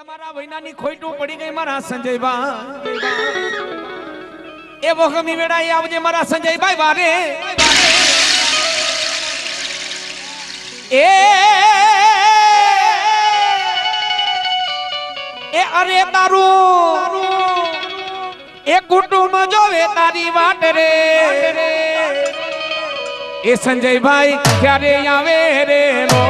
તમારા વૈનાની ખોઈટું પડી ગઈ મારા સંજયભાઈ એ વખતની વેળાએ આવજે મારા સંજયભાઈ વારે એ અરે તારું એ કુટુંબ જોવે તારી વાટ રે એ સંજયભાઈ ક્યારે આવે રે રો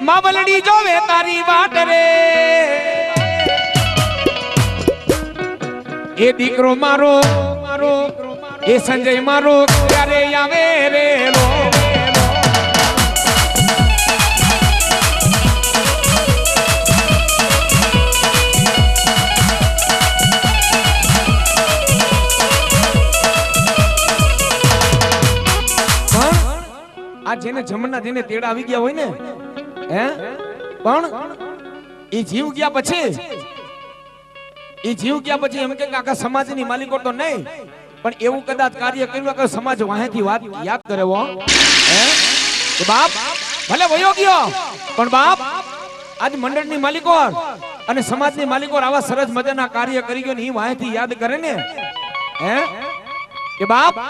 માવલડી જોવે તારી વાટ રે એ દીકરો મારો એ સંજય મારો ક્યારે આવે રે રો આ જેને જમના જેને તેડા આવી ગયા હોય ને હે પણ ઈ જીવ ગયા પછી એમ કે આખા સમાજની માલિકો તો નહીં પણ એવું કદાચ કાર્ય કર્યું કે સમાજ વાહેથી વાત યાદ કરે હો હે કે બાપ ભલે વયો ગયો પણ બાપ આજ મંડળની માલિકો અને સમાજની માલિકો આવા સરસ મજાના કાર્ય કરી ગયો ને ઈ વાહેથી યાદ કરે ને હે કે બાપ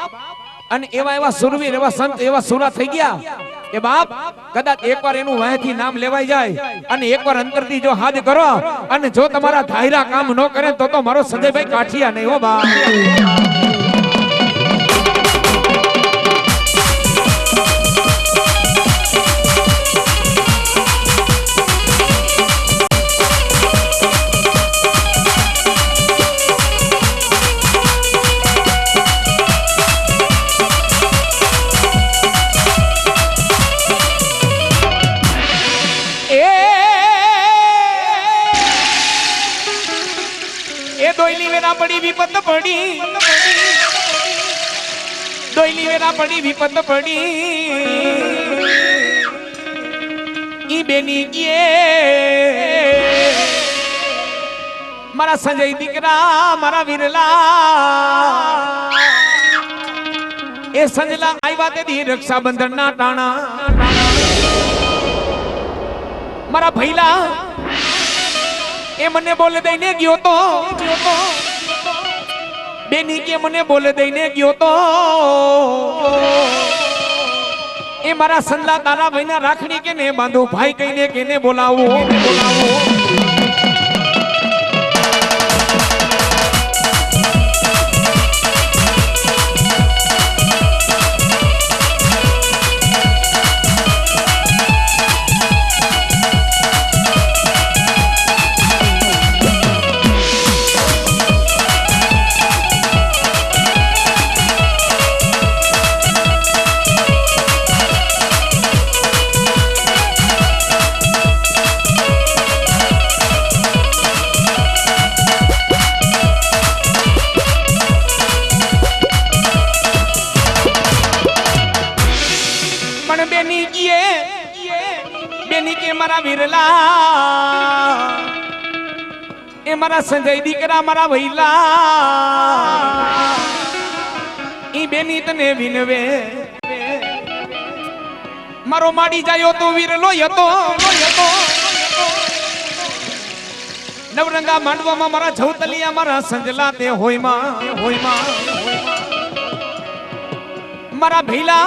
અને એવા સુરવીર એવા સંત એવા સુરા થઈ ગયા એ બાપ કદાચ એકવાર એનું વાહેથી નામ લેવાઈ જાય અને એકવાર અંતરથી જો હાથ કરો અને જો તમારા ધાયરા કામ ન કરે તો મારો સંજયભાઈ કાઠિયા નહીં હો બાપ દોઈલી વેરા પડી વિપત પડી દોઈલી વેરા પડી વિપત પડી ઈ બેની ગયે મારા સંજય દીકરા મારા વિરલા એ સંજલા આવ્યા તેથી રક્ષાબંધન ના ટાણા મારા ભૈલા એ મને બોલે દઈને ગયો તો બેની કે મને બોલે દઈને ગયો તો એ મારા સંલા તારા ભાઈના રાખડી કે ને બાંધો ભાઈ કહીને કેને બોલાવું બેની કે મારા વિરલા એ મારા સંજય દીકરા મારા ભૈલા ઈ બેની તને વિનવે મારો માડી જાયો તો વિરલો હતો નવરંગા માંડવામાં મારા જવતલિયા મારા સંજલા તે હોયમાં મારા ભૈલા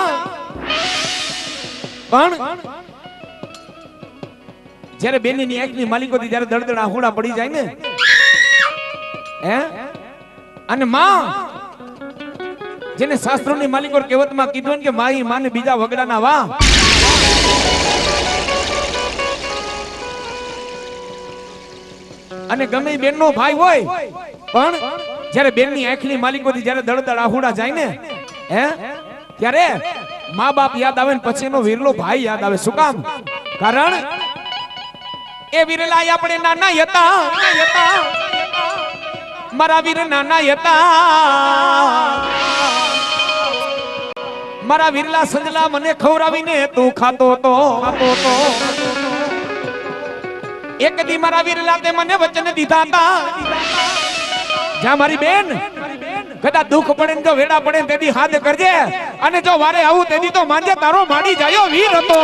પણ જ્યારે બેની આંખની માલિકોથી જ્યારે દળદળ આહુડા પડી જાય ને હે અને માં જેને શાસ્ત્રોની માલિકો કહેવતમાં કીધું ને કે માઈ માને બીજા વગડાના વાહ અને ગમે બેનનો ભાઈ હોય પણ જ્યારે બેનની આંખની માલિકોથી જ્યારે દળદળ આહુડા જાય ને હે ત્યારે મા બાપ યાદ આવે ને પછી એનો વીરલો ભાઈ યાદ આવે શું કામ કારણ એ વિરલા આપણે નાના હતા મારા વીર નાના હતા મારા વિરલા સંજલા મને ખવરાવીને તું ખાતો તો એક દી મારા વિરલા તે મને વચન દીધા હતા જ્યાં મારી બેન કદા દુઃખ પડે ને જો વેડા પડે ને તેદી હાથ કરજે અને જો વારે આવું તેદી તો માંજે તારો માડી જાયો વીર હતો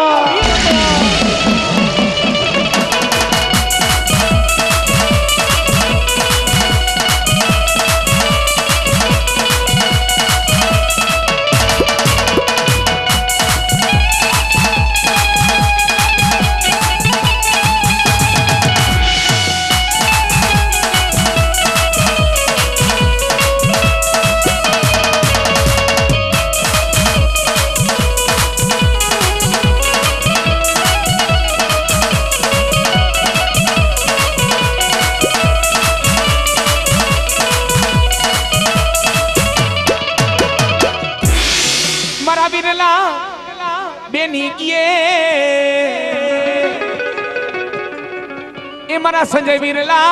મારા સંજય વિરલા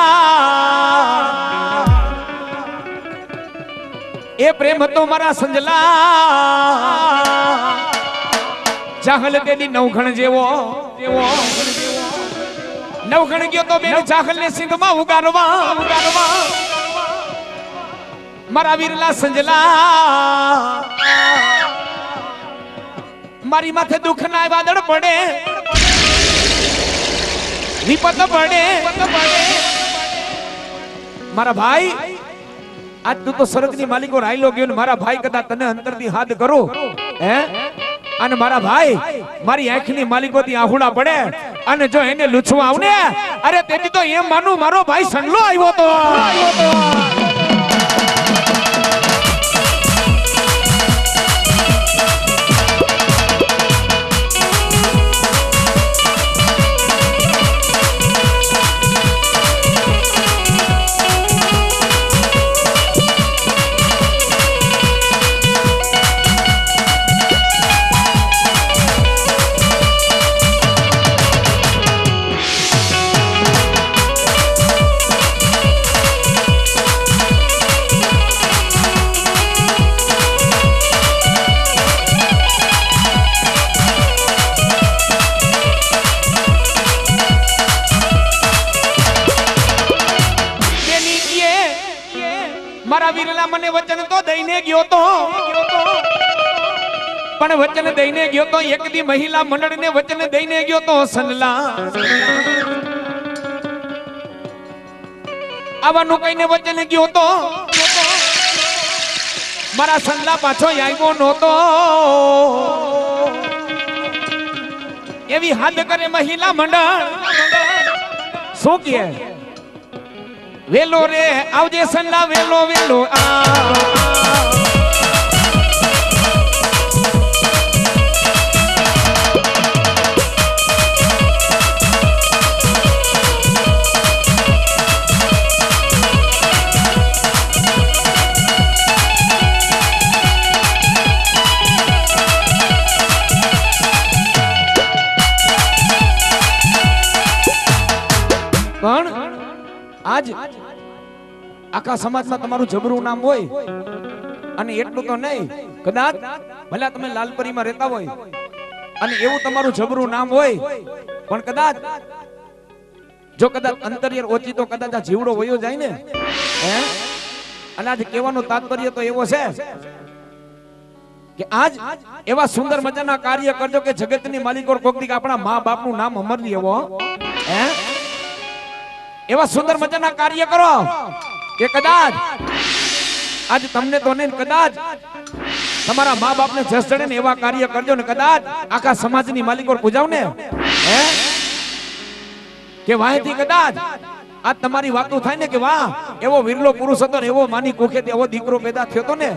એ પ્રેમ હતો મારા સંજલા ચાહલ તેની નવઘણ જેવો નવઘણ ગયો તો બેન ચાહલ ને સિંધમાં ઉગારવા મારા વિરલા સંજલા મારી માથે દુઃખ ના વાદળ પડે વિપત પડે મારા ભાઈ આજ તું તો સ્વર્ગની માલિકો રાયલો ગયો ને મારા ભાઈ કદા તને અંતરથી હાથ કરો હે અને મારા ભાઈ મારી આંખની માલિકો થી આહુડા પડે અને જો એને લૂછવા આવને અરે તેથી તો એમ માનું મારો ભાઈ સંગલો આવ્યો તો મારા વીરલા મને વચન તો દઈને ગયો તો પણ વચન દઈને ગયો તો એક દી મહિલા મંડળને વચન દઈને ગયો તો સનલા આવવાનું કઈને વચન ગયો તો મારા સનલા પાછો આવ્યો નહોતો એવી હાથ કરે મહિલા મંડળ શું કહે વેલો રે આવજે સનલા વેલો વેલો પણ આજ આખા સમાજમાં તમારું જબરું નામ હોય અને એટલું તો નહીં કદાચ ભલે તમે લાલપરીમાં રહેતા હોય અને એવું તમારું જબરું નામ હોય પણ કદાચ જો કદાચ અંતરિયાળ ઓછી તો કદાચ આ જીવડો વયો જાય ને હે અને આજ કહેવાનું તાત્પર્ય તો એવો છે કે આજ એવા સુંદર મજાના કાર્ય કરજો કે જગતની માલિકો કોકની આપણા મા બાપનું નામ અમરલી એવો હે એવા સુંદર મજાના કાર્ય કરો કે કદાચ આજ તમને તો નહીં કદાચ તમારા મા બાપને જસ ચડે ને એવા કાર્ય કરજો ને કદાચ આખા સમાજની માલિકો પૂજાવ ને હે કે વાહેથી કદાચ આ તમારી વાતો થાય ને કે વાહ એવો વિરલો પુરુષ હતો ને એવો માની કોખેથી એવો દીકરો પેદા થયો હતો ને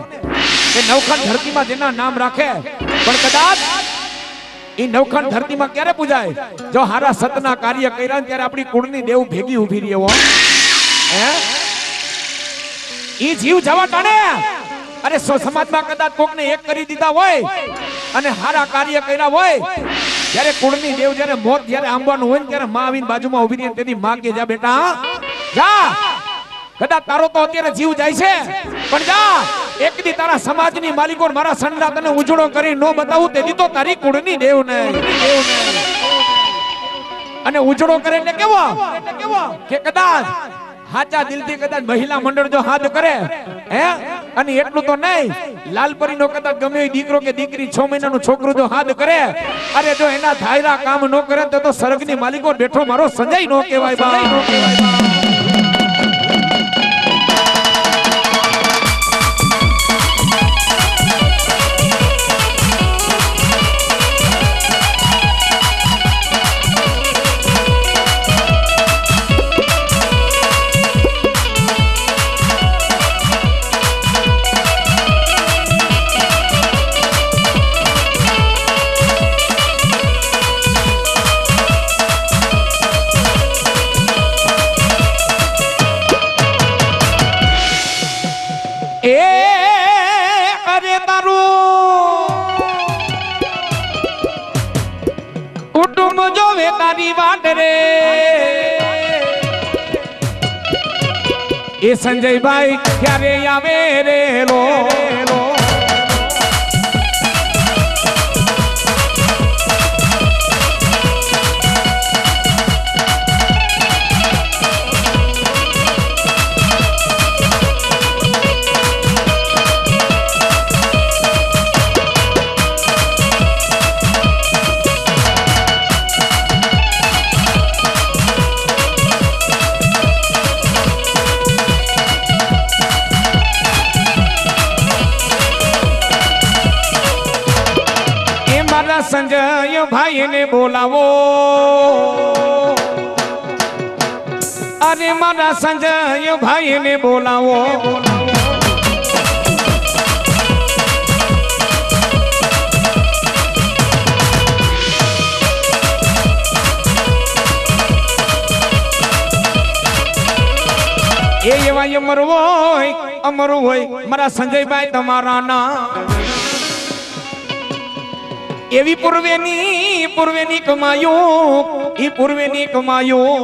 કે નવખંડ ધરતીમાં જેના નામ રાખે પણ કદાચ ઈ નવખંડ ધરતીમાં ક્યારે પૂજાય જો હારા સતના કાર્ય કર્યા ત્યારે આપણી કુળની દેવ ભેગી ઊભી રહી એવો હે ઈ જીવ જવા ટાણે અરે સમાજમાં કદાચ કોકને એક કરી દીધા હોય અને હારા કાર્ય કર્યા હોય જ્યારે કુળની દેવ જ્યારે મોત જ્યારે આંબવાનું હોય ને ત્યારે માં આવીને બાજુમાં ઊભી રહી તેની માં કે જા બેટા જા, કદાચ તારો તો અત્યારે જીવ જાય છે પણ જા, એક દી તારા સમાજની માલિકો મારા સંડા તને ઉજળો કરી નો બતાવું તેથી તો તારી કુળની દેવ નહીં. અને ઉજળો કરે એટલે કેવો કે કદાચ હાચા દિલથી કદાચ મહિલા મંડળ જો હાથ કરે હે, અને એટલું તો નહીં, લાલપરીનો કદાચ ગમે એ દીકરો કે દીકરી 6 મહિનાનું છોકરું જો હાથ કરે, અરે જો એના ધાયરા કામ ન કરે તો સ્વર્ગની માલિકો બેઠો મારો સંજય નો કહેવાય ભાઈ. અરે તારું કુટુંબ જોવે તારી વાટ રે, એ સંજયભાઈ ક્યારે આવે રે લો. સંજય ભાઈ ને બોલાવો, અરે મારા સંજય ભાઈ ને બોલાવો. એ એવા અમર હોય મારા સંજયભાઈ તમારા ના, એવી પૂર્વેની કમાયો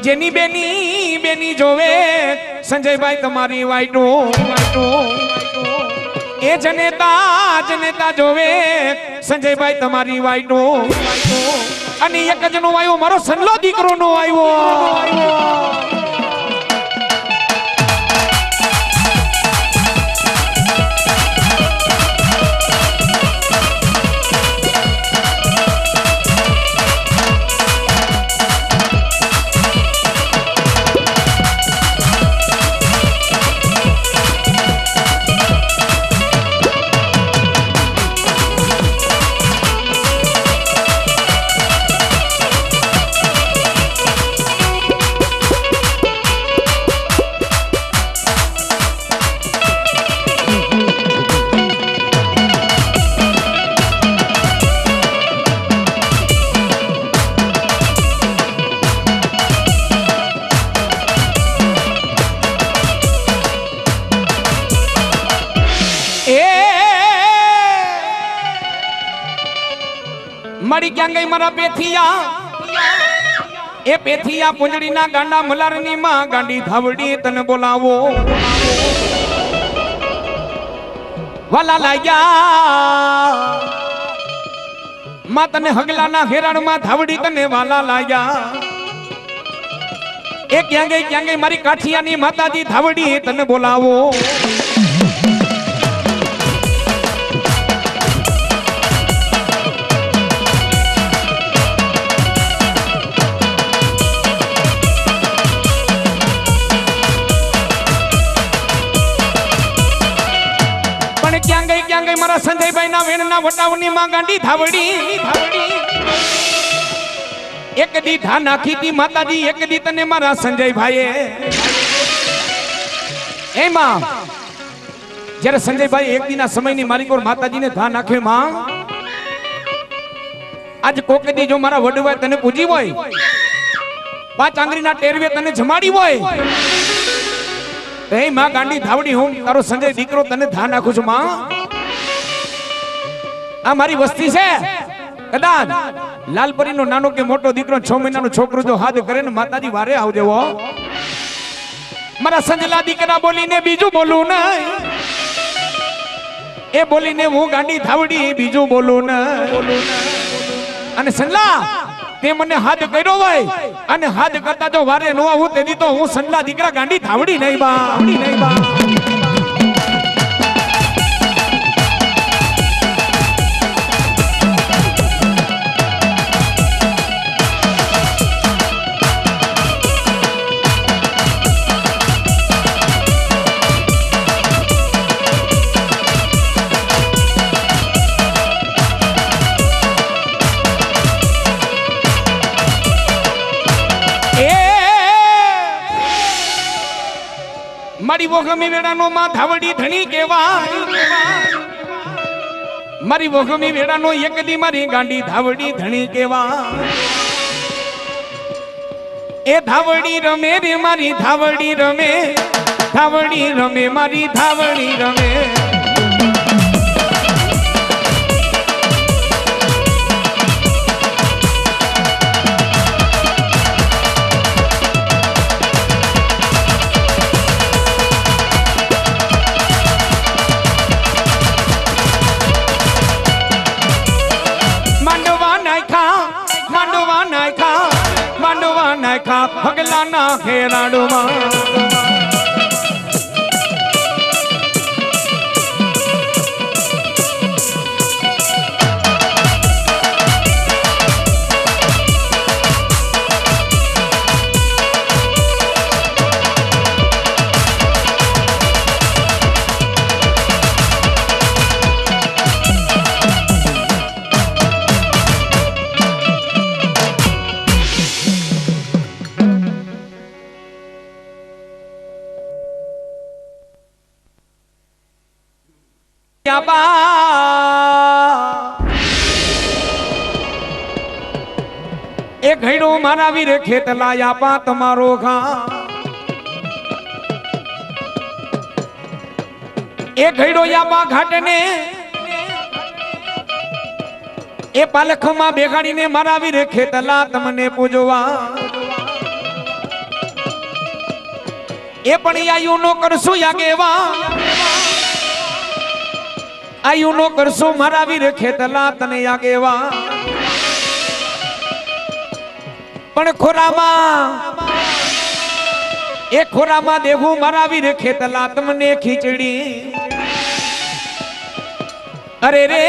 જેની બેની જોવે સંજયભાઈ તમારી વાઈટો, એ જનેતા જોવે સંજયભાઈ તમારી વાઈટો. અને એક જ નો આવ્યો મારો સનલો દીકરો નો આવ્યો. મળી ક્યાં ગઈ મારા પેથિયા, એ પેથિયા પૂંજડીના ગાંડા મલારની માં ગાંડી ધાવડી તને બોલાવો. વાલા લાગ્યા માં તને હગલાના હેરાણમાં ધાવડી તને વાલા લાગ્યા. એ ક્યાં ગઈ મારી કાઠિયાની માતાજી ધાવડી તને બોલાવો. ક્યાં ગઈ મારા સંજયભાઈ ના વેણના વટાવની માં ગાંડી ધાવડી. એક દી ધા નાખી તી માતાજી, એક દી તને મારા સંજયભાઈએ. એમાં જ્યારે સંજયભાઈ એક દીના સમયની મારી કોર માતાજીને ધા નાખ્યો માં, આજ કોકે દી જો મારા વડવાય તને પૂજી હોય, 5 આંગળીના ટેરવે તને જમાડી હોય, એ માં ગાંડી ધાવડી હું તારો સંજય દીકરો તને ધા નાખું છું માં. આ મારી વસ્તી છે કદાચ લાલપરીનો નાનો કે મોટો દીકરો 6 મહિનાનો છોકરો જો હાથ કરે ને માતાજી વારે આવજે હો મારા સંજલા દીકરા બોલીને બીજું બોલું નહીં એ બોલીને હું ગાંડી થાવડી બીજું બોલું નહીં અને સંજલા તે મને હાથ કર્યો હોય અને હાથ કરતા જો વારે નો આવું તેથી તો હું સંજલા દીકરા ગાંડી થાવડી નહીં બા મારી વોગમી વેડાનો માં ધાવડી ધણી કેવાય મારી વોગમી વેડાનો એકદી મારી ગાંડી ધાવડી ધણી કેવાય એ ધાવડી રમે રે મારી ધાવડી રમે મારી ધાવડી રમે પગલા ના ખેરાડુમાં એ ઘડો મારા વીર ખેતલા આપા તમારો ઘા એ ઘડો આપા ઘાટને એ પાલખમાં બેગાડીને મારા વીર ખેતલા તમને પૂજવા એ પણ આયુ નો કરશું યાગેવા આયુ નો કરશું મારા વીર ખેતલા તને યાગેવા પણ ખોરામાં દેવું મારા વીર ખેતલા તમને ખીચડી અરે રે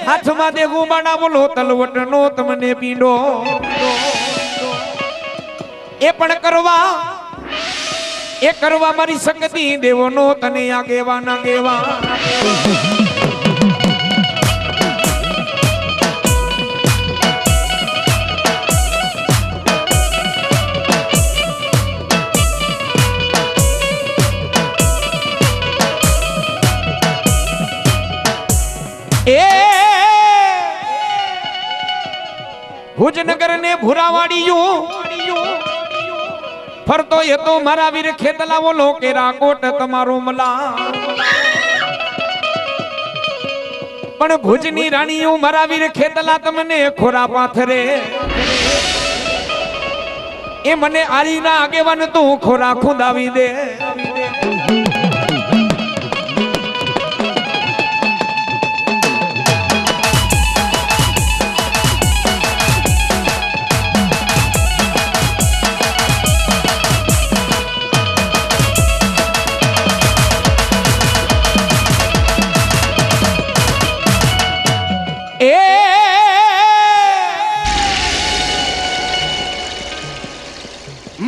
હાથમાં દેવું માડા બોલો તલવટ નો તમને પીંડો એ પણ કરવા મારી શક્તિ દેવો નો તને આગેવા ના ગેવા ભુજનગર ને ભુરાવાડીયું ફરતો એ તો મારા વીર ખેતલા બોલો કે રાકોટ તમારો મલા પણ ભુજની રાણીયું મારા વીર ખેતલા તમને ખોરા પાથરે એ મને આરીના આગેવાન તું ખોરા ખુંદાવી દે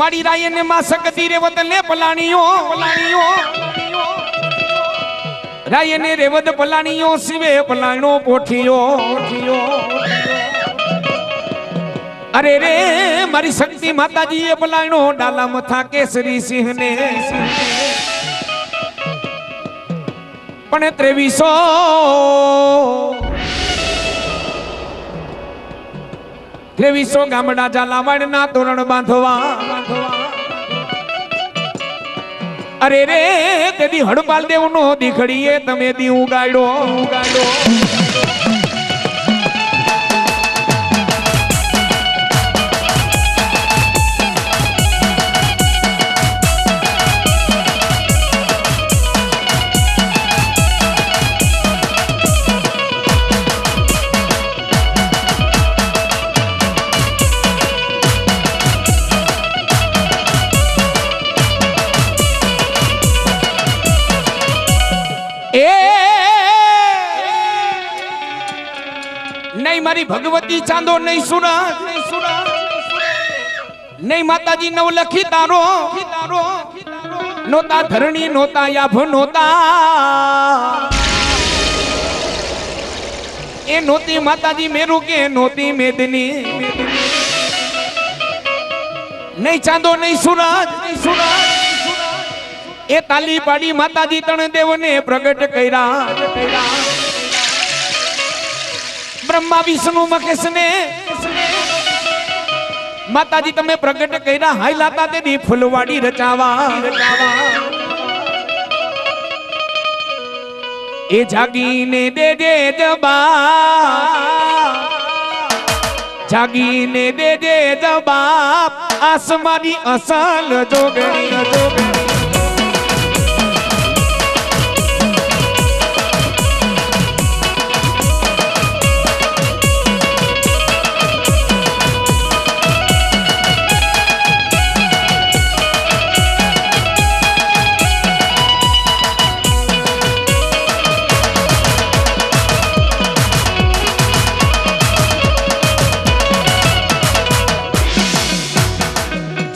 મારી રાય ને માં સકતી રેવત ને પલાણીઓ રાય ને રેવત પલાણીઓ શિવે પલાણો પોઠિયો અરે રે મારી શક્તિ માતાજી એ પલાણો ડાલા મથા કેસરી સિંહ ને પણ 2300 ગામડા ઝાલાવાડ ના તોરણ બાંધવા અરે રે તેદી હડપાલ દેવ નો દીખડીએ તમે દી ઉગાડો મારી ભગવતી ચાંદો નહીં સુરત નહીં માતાજી નવલખી તારો નોતા ધરણી નોતા યાભ નોતા એ નોતી માતાજી મેરું કે નોતી મેદની નહીં ચાંદો નહીં સુરત એ તાલી પાડી માતાજી તણ દેવને પ્રગટ કર્યા બ્રહ્મા વિષ્ણુ મહેશ ને માતાજી તમે પ્રગટ કર્યા હાઈલાતા તેની ફૂલવાડી રચાવા એ જાગીને દેજે જબાપ જાગીને દેજે જબાપ આસમાની અસલ જોગણી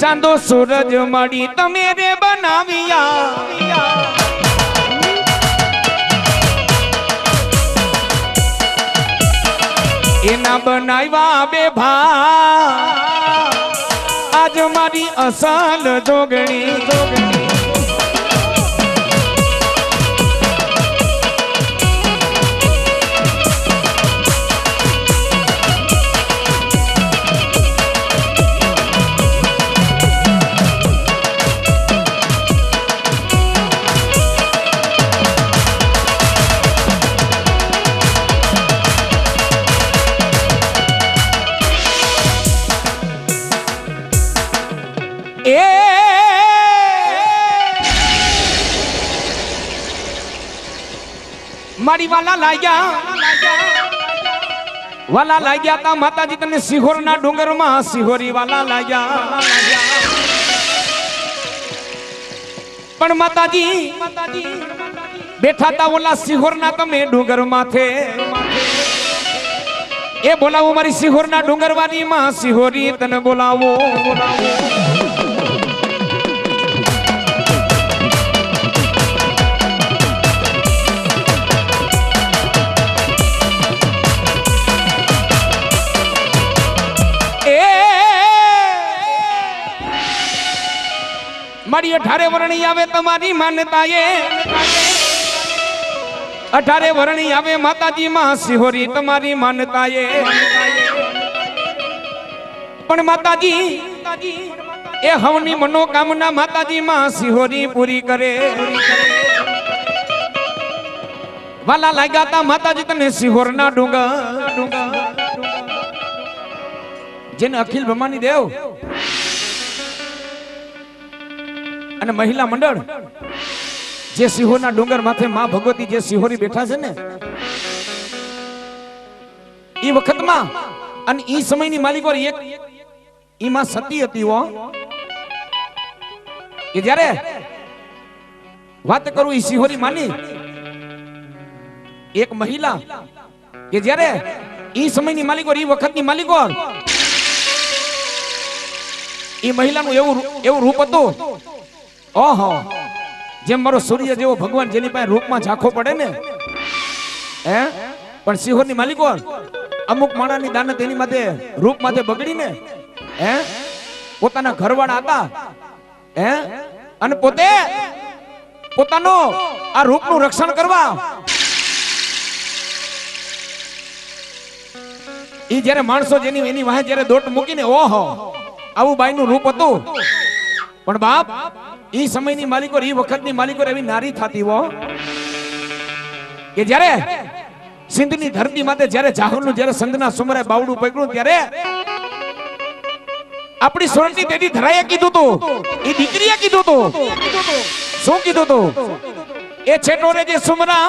ચાંદો સૂરજ મળી તમે રે બનાવ્યા એના બનાવ્યા બે ભા આજ મારી અસલ જોગણી મારી વાલા લાગ્યા તા માતાજી તને સિહોરના ડુંગરમાં સિહોરી વાલા લાગ્યા પણ માતાજી બેઠા તા ઓલા સિહોરના તમે ડુંગર માથે એ બોલાવો મારી સિહોરના ડુંગરવાની માં સિહોરી તને બોલાવો મારી 18 વર્ણી આવે તમારી માન્યતાએ 18 વર્ણી આવે માતાજી માં સિહોરી તમારી માન્યતાએ પણ માતાજી એ હવની મનોકામના માતાજી માં સિહોરી પૂરી કરે વાલા લાગ્યા તા માતાજી તને સિહોરના ડુંગર જેને અખિલ બ્રહ્માની દેવ અને મહિલા મંડળ જે સિહોરના ડુંગર માથે માં ભગવતી જે સિહોરી બેઠા છે ને એ વખતમાં અને એ સમયની માલિકો એક ઈમાં સતી હતી કે જ્યારે વાત કરું એ સિહોરી માની એક મહિલા કે જ્યારે એ સમયની માલિકો એ વખતની માલિકો એ મહિલાનું એવું રૂપ હતું ઓહો જેમ મારો સૂર્ય જેવો ભગવાન જેની પાસે રૂપમાં ઝાંખો પડે ને હે પણ સિહોરની માલિકો અમુક માણાની દાનત એની માથે રૂપ માથે બગડીને હે પોતાના ઘરવાળા હતા હે અને પોતે પોતાનો આ રૂપનું રક્ષણ કરવા ઈ જ્યારે માણસો જેની એની વાહે જ્યારે દોટ મૂકીને ઓહો આવું બાઈનું રૂપ હતું પણ બાપ ઈ સમયની માલિકો ઈ વખતની માલિકો એવી નારી થતી હો કે જ્યારે સિંધની ધરતી માથે જ્યારે જાહરનું જ્યારે સંતના સુમરે બાવડું પકડ્યું ત્યારે આપણી સોરઠની તેડી ધરાએ કીધું તો એ દીકરીએ કીધું તો શું કીધું તો એ છેટોરે જે સુમરા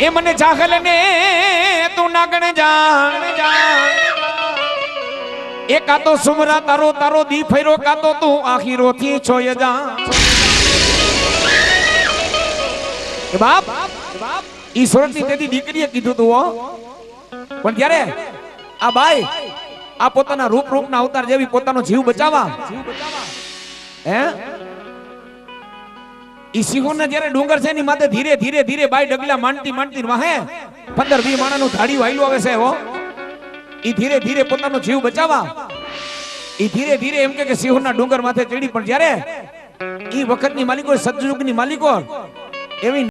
એ મને જાગલ ને તું નાગણ જા એ કાતો સુમરા તારો તારો દી ફેરો કાતો તું આખીરો થી છોય જા બાપ ઈ સોરઠની તેડી દીકરીએ કીધું તું પણ જ્યારે આ બાઈ આ પોતાના રૂપના અવતાર જેવી પોતાનો જીવ બચાવવા હે ઈ સિંહોને જ્યારે ડુંગર છે એની માથે ધીરે ધીરે ધીરે બાઈ ડગલા માંડતી વાહે 15-20 માણાનું ધાડી વાયલું આવે છે હો ઈ ધીરે ધીરે પોતાનો જીવ બચાવવા ઈ ધીરે ધીરે એમ કે સિંહોના ડુંગર માથે ચડી પણ જ્યારે ઈ વખતની માલિકો સતયુગની માલિકો એવી